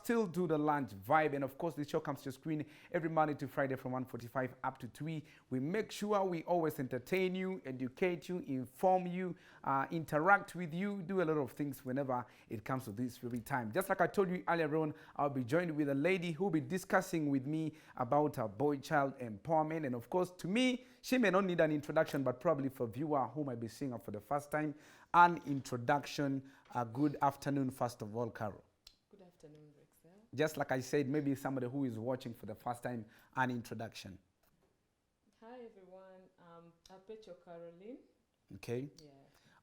Still do the lunch vibe, and of course the show comes to your screen every Monday to Friday from 1:45 up to 3. We make sure we always entertain you, educate you, inform you, interact with you, do a lot of things whenever it comes to this very time. Just like I told you earlier on, I'll be joined with a lady who will be discussing with me about boy child empowerment. And of course, to me, she may not need an introduction, but probably for viewer who might be seeing her for the first time, an introduction. Good afternoon, first of all, Carol. Good afternoon, Rickxel. Just like I said, maybe somebody who is watching for the first time, an introduction. Hi, everyone. Apecho Caroline. Okay. Yeah.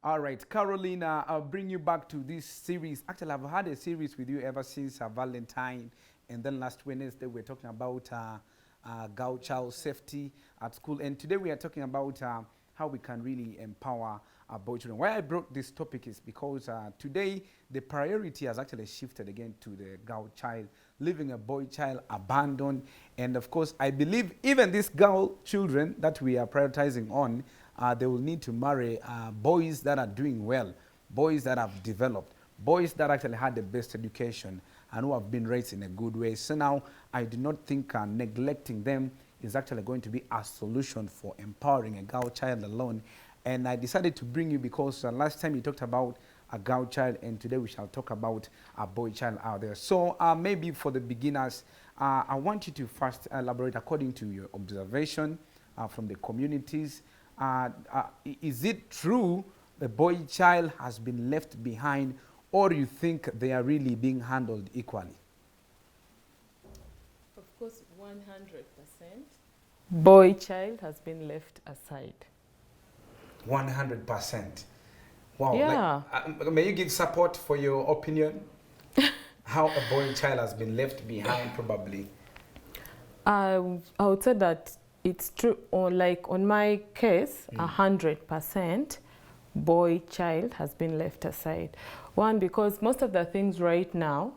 All right, Carolina, I'll bring you back to this series. Actually, I've had a series with you ever since Valentine. And then last Wednesday, we were talking about girl child safety at school. And today we are talking about how we can really empower our boy children. Why I brought this topic is because today the priority has actually shifted again to the girl child, leaving a boy child abandoned. And of course, I believe even these girl children that we are prioritizing on, they will need to marry boys that are doing well, boys that have developed, boys that actually had the best education and who have been raised in a good way. So now I do not think neglecting them is actually going to be a solution for empowering a girl child alone. And I decided to bring you because last time you talked about a girl child, and today we shall talk about a boy child out there. So maybe for the beginners, I want you to first elaborate according to your observation from the communities. Is it true the boy child has been left behind, or you think they are really being handled equally? Of course, 100%. Boy child has been left aside. 100%. Wow. Yeah. Like, may you give support for your opinion? How a boy child has been left behind, probably. I would say that it's true, or like on my case, 100% boy child has been left aside. One, because most of the things right now,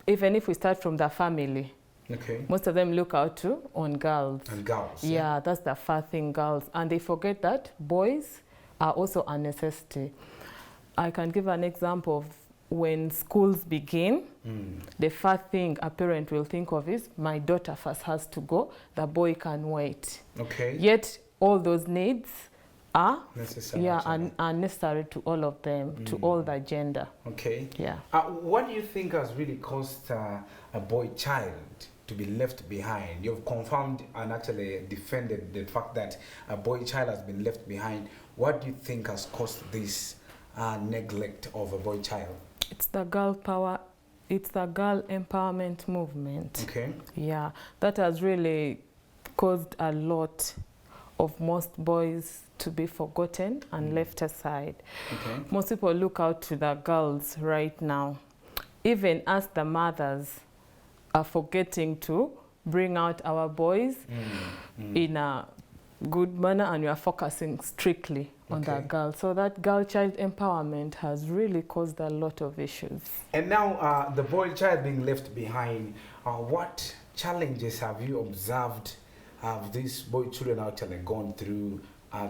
even if we start from the family, okay, most of them look out to on girls. And girls. Yeah, that's the first thing, girls. And they forget that boys are also a necessity. I can give an example of when schools begin, the first thing a parent will think of is, my daughter first has to go, the boy can wait. Okay. Yet all those needs are necessary, are necessary to all of them, to all the gender. Okay. Yeah. What do you think has really caused a boy child to be left behind? You've confirmed and actually defended the fact that a boy child has been left behind. What do you think has caused this neglect of a boy child? It's the girl power, it's the girl empowerment movement. Okay. Yeah, that has really caused a lot of most boys to be forgotten and left aside. Okay. Most people look out to the girls right now. Even us, the mothers, are forgetting to bring out our boys in a good manner, and we are focusing strictly on the girl. So that girl child empowerment has really caused a lot of issues. And now the boy child being left behind, what challenges have you observed have these boy children actually gone through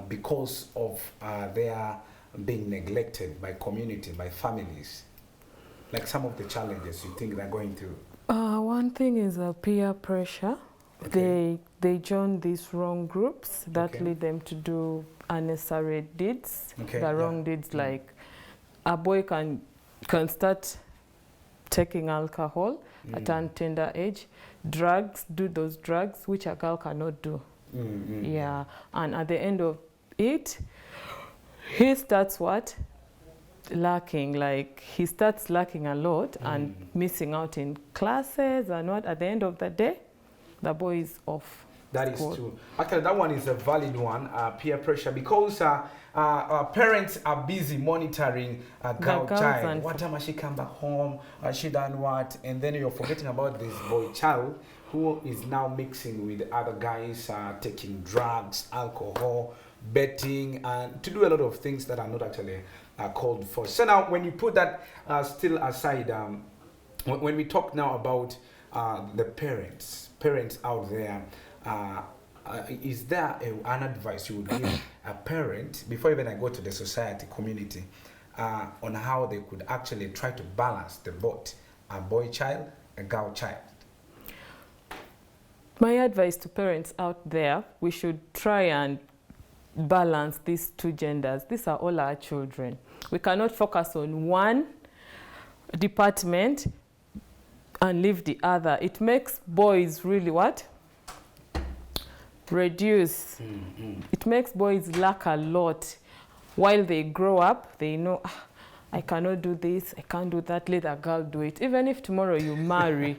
because of their being neglected by community, by families? Like some of the challenges you think they're going through? One thing is peer pressure. Okay. They join these wrong groups that lead them to do unnecessary deeds. Okay, The wrong deeds, like a boy can start taking alcohol at an tender age, drugs, do those drugs which a girl cannot do. Yeah, and at the end of it, he starts what? Lacking, like he starts lacking a lot and missing out in classes and what. At the end of the day, the boy is off. That is true. Actually, that one is a valid one, peer pressure, because parents are busy monitoring a girl child. What time has she come back home? Has she done what? And then you're forgetting about this boy child who is now mixing with other guys, taking drugs, alcohol, betting, and to do a lot of things that are not actually called for. So now, when you put that still aside, when we talk now about the parents out there, is there an advice you would give a parent, before even I go to the society, community, on how they could actually try to balance the both a boy child, a girl child? My advice to parents out there, we should try and balance these two genders. These are all our children. We cannot focus on one department and leave the other. It makes boys really what? Reduce. It makes boys lack a lot. While they grow up, they know, I cannot do this, I can't do that, let a girl do it. Even if tomorrow you marry,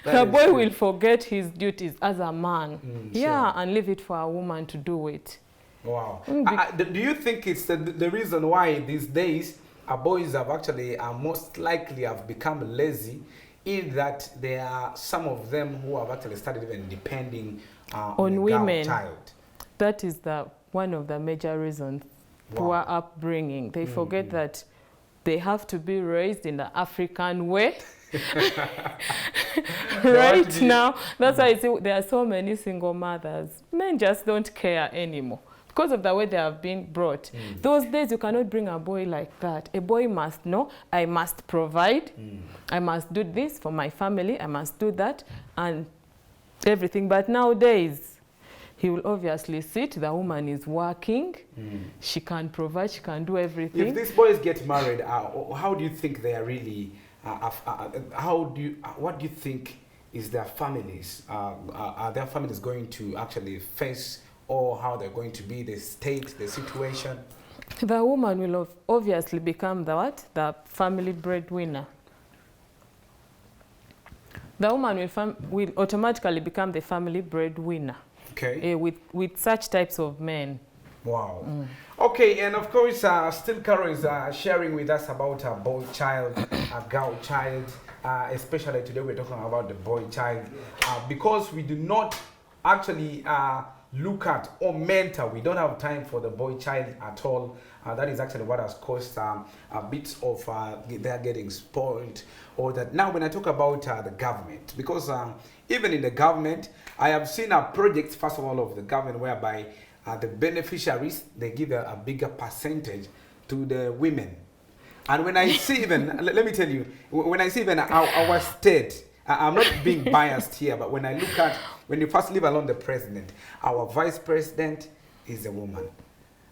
the boy will forget his duties as a man. Yeah, sure. And leave it for a woman to do it. Wow. Do you think it's the reason why these days boys have actually most likely have become lazy, in that there are some of them who have actually started even depending on women. Child. That is one of the major reasons. Wow. Poor upbringing. They forget that they have to be raised in the African way. Right now, that's why I say there are so many single mothers. Men just don't care anymore because of the way they have been brought. Those days you cannot bring a boy like that. A boy must know, I must provide, I must do this for my family, I must do that, and everything. But nowadays, he will obviously sit, the woman is working, she can provide, she can do everything. If these boys get married, how do you think they are really, what do you think is their families, are their families going to actually face, or how they're going to be, the state, the situation? The woman will obviously become the what? The family breadwinner. The woman will automatically become the family breadwinner. Okay. With such types of men. Wow. Okay, and of course, still Carol is sharing with us about a boy child, a girl child. Especially today we're talking about the boy child. Because we do not actually look at or mentor, we don't have time for the boy child at all. That is actually what has caused a bit of they're getting spoiled. Or that now when I talk about the government, because even in the government, I have seen a project, first of all, of the government whereby the beneficiaries, they give a bigger percentage to the women. And when I see even, let me tell you, when I see even our state, I'm not being biased here, but when I look at, when you first leave alone the president, our vice president is a woman.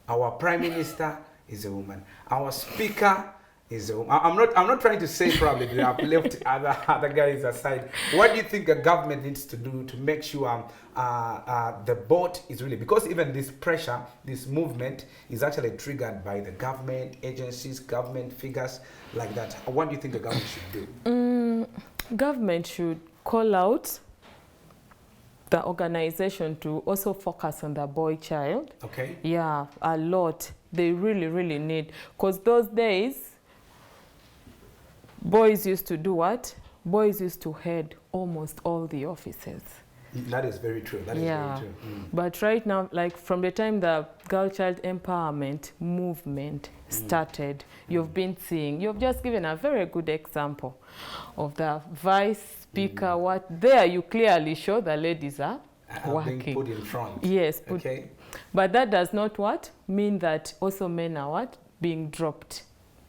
Our prime minister is a woman. Our speaker is a woman. I'm not trying to say probably they have left other guys aside. What do you think the government needs to do to make sure the boat is really, because even this pressure, this movement is actually triggered by the government agencies, government figures like that. What do you think the government should do? Government should call out the organization to also focus on the boy child. Okay. Yeah, a lot. They really, really need. Because those days, boys used to do what? Boys used to head almost all the offices. That is very true. That is very true. But right now, like from the time the girl child empowerment movement started, you've been seeing, you've just given a very good example of the vice speaker. What there you clearly show the ladies are working. Being put in front. Yes. Okay. But that does not what? Mean that also men are what? Being dropped.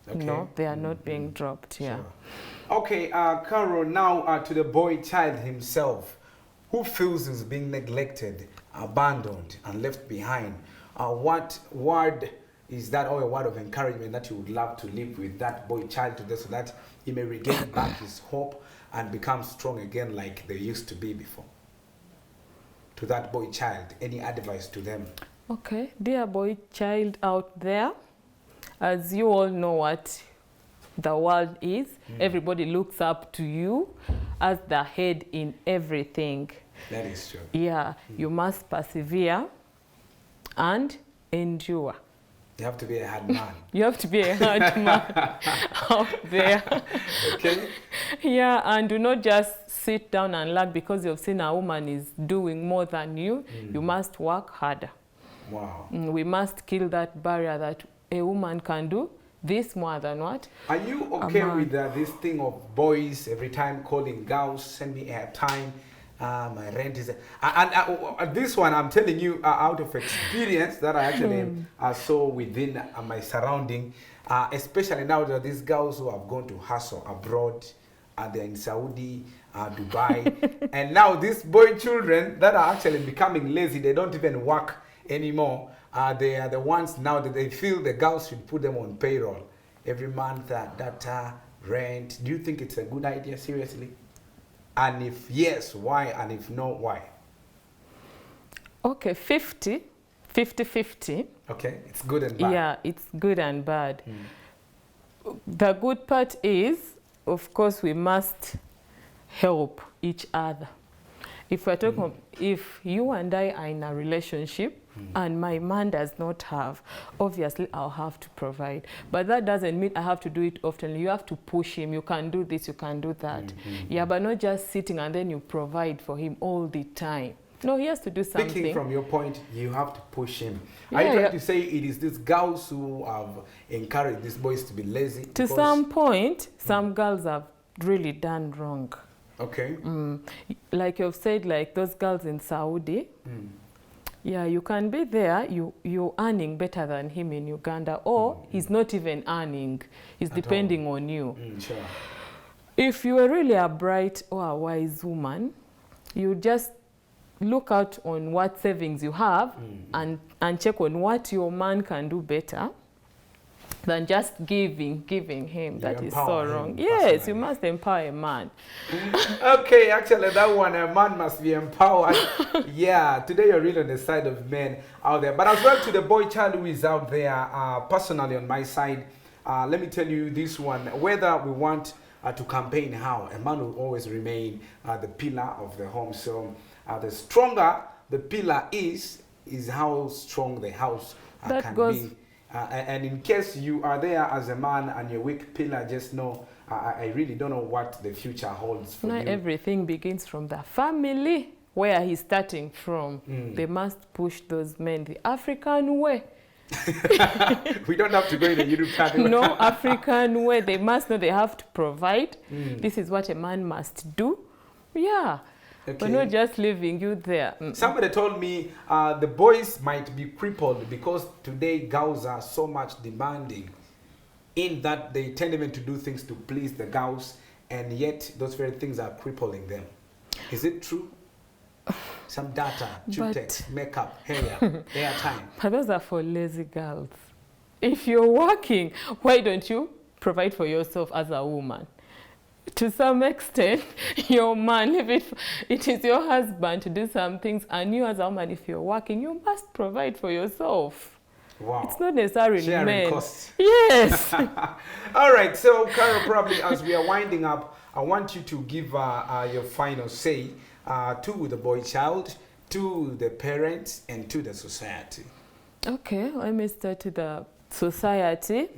Okay. No, they are not being dropped. Yeah. Sure. Okay, Carol, now to the boy child himself, who feels is being neglected, abandoned, and left behind. What word is that, or a word of encouragement that you would love to live with that boy child today, so that he may regain back his hope and become strong again like they used to be before? To that boy child, any advice to them? Okay, dear boy child out there, as you all know what the world is, everybody looks up to you as the head in everything. That is true. Yeah, you must persevere and endure. You have to be a hard man. You have to be a hard man out there. Okay. Yeah, and do not just sit down and laugh because you've seen a woman is doing more than you. You must work harder. Wow. We must kill that barrier that a woman can do this more than what? Are you okay with this thing of boys every time calling girls, send me airtime, My rent is... And this one, I'm telling you out of experience that I actually saw within my surrounding, especially now that these girls who have gone to hustle abroad, they're in Saudi, Dubai, and now these boy children that are actually becoming lazy, they don't even work anymore. They are the ones now that they feel the girls should put them on payroll every month, data, rent. Do you think it's a good idea, seriously? And if yes, why? And if no, why? Okay, 50. Okay, it's good and bad. Yeah, it's good and bad. The good part is, of course, we must help each other. If we're talking, if you and I are in a relationship and my man does not have, obviously I'll have to provide. But that doesn't mean I have to do it often. You have to push him. You can do this, you can do that. Yeah, but not just sitting and then you provide for him all the time. No, he has to do something. Thinking from your point, you have to push him. Are you trying to say it is these girls who have encouraged these boys to be lazy? To some point, some girls have really done wrong. Okay. Like you've said, like those girls in Saudi, yeah, you can be there, you're earning better than him in Uganda, or he's not even earning, he's depending on you. Sure. If you are really a bright or a wise woman, you just look out on what savings you have and check on what your man can do better than just giving him. That is so wrong. Yes, you must empower a man. Okay, actually that one, a man must be empowered. Yeah, today you're really on the side of men out there. But as well to the boy child who is out there, personally on my side, let me tell you this one, whether we want to campaign how, a man will always remain the pillar of the home. So the stronger the pillar is how strong the house can be. And in case you are there as a man and you're weak pillar, just know I really don't know what the future holds for you. Everything begins from the family where he's starting from. They must push those men the African way. We don't have to go in the European way. No, African way. They must know they have to provide. This is what a man must do. Yeah. Okay. But not just leaving you there. Somebody told me the boys might be crippled because today girls are so much demanding in that they tend even to do things to please the girls, and yet those very things are crippling them. Is it true? Some data, tutex, makeup, hair, airtime. But those are for lazy girls. If you're working, why don't you provide for yourself as a woman? To some extent, your man, if it is your husband to do some things, and you as a woman, if you're working, you must provide for yourself. Wow. It's not necessarily men. Costs. Yes. All right. So, Carol, probably as we are winding up, I want you to give your final say to the boy child, to the parents, and to the society. Okay. Let me start to the society.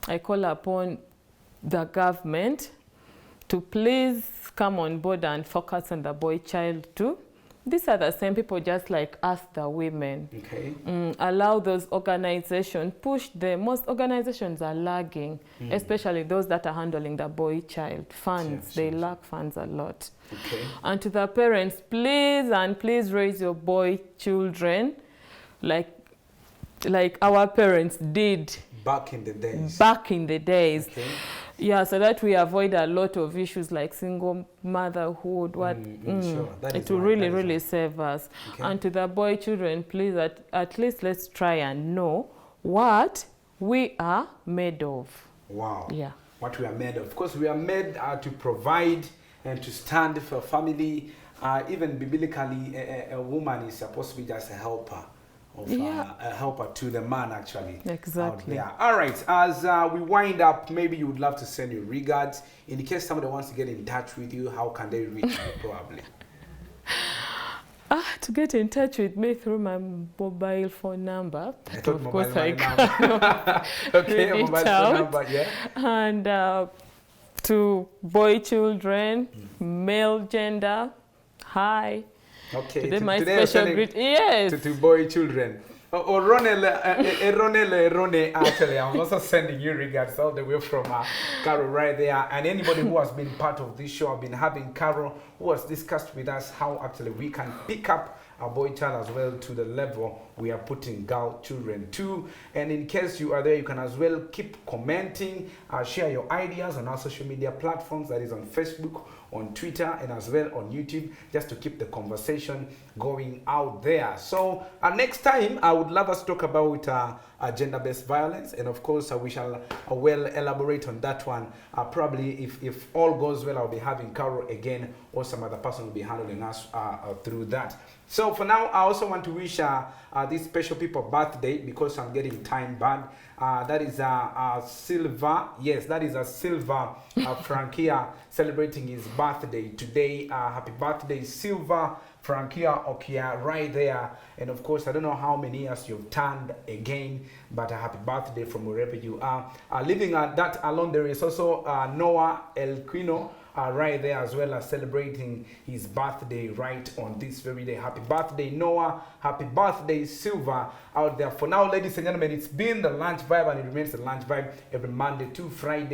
I call upon the government to please come on board and focus on the boy child too. These are the same people just like us, the women. Okay. Allow those organizations, push them. Most organizations are lagging, especially those that are handling the boy child. Funds, they lack funds a lot. Okay. And to the parents, please and please raise your boy children like our parents did. Back in the days. Back in the days. Okay. Yeah, so that we avoid a lot of issues like single motherhood. Sure. It will really save us. Okay. And to the boy children, please, at least let's try and know what we are made of. Wow. Yeah. What we are made of. Of course, we are made to provide and to stand for family. Even biblically, a woman is supposed to be just a helper. A helper to the man, actually. Exactly. All right. As we wind up, maybe you would love to send your regards. In case somebody wants to get in touch with you, how can they reach you, probably? To get in touch with me through my mobile phone number. Of course, I can. Okay, a mobile phone number, yeah. And to boy children, male gender, hi. Okay, today my special greet. Yes. To boy children. Ronele, actually, I'm also sending you regards all the way from Carol right there. And anybody who has been part of this show, I've been having Carol who has discussed with us how actually we can pick up our boy child as well to the level we are putting girl children to. And in case you are there, you can as well keep commenting, share your ideas on our social media platforms, that is on Facebook, on Twitter, and as well on YouTube, just to keep the conversation going out there. So next time, I would love us to talk about gender-based violence, and of course we shall well elaborate on that one. Probably if all goes well, I'll be having Carol again, or some other person will be handling us through that. So for now, I also want to wish these special people birthday, because I'm getting time bad. That is Silva. Yes, that is a Silva Frankia celebrating his birthday today. Happy birthday, Silva Frankia Okia, right there. And of course, I don't know how many years you've turned again, but a happy birthday from wherever you are. Living that alone, there is also Noah Elquino. Right there as well as celebrating his birthday right on this very day. Happy birthday, Noah. Happy birthday, Silva, out there. For now, ladies and gentlemen, it's been the Lunch Vibe, and it remains the Lunch Vibe every Monday to Friday.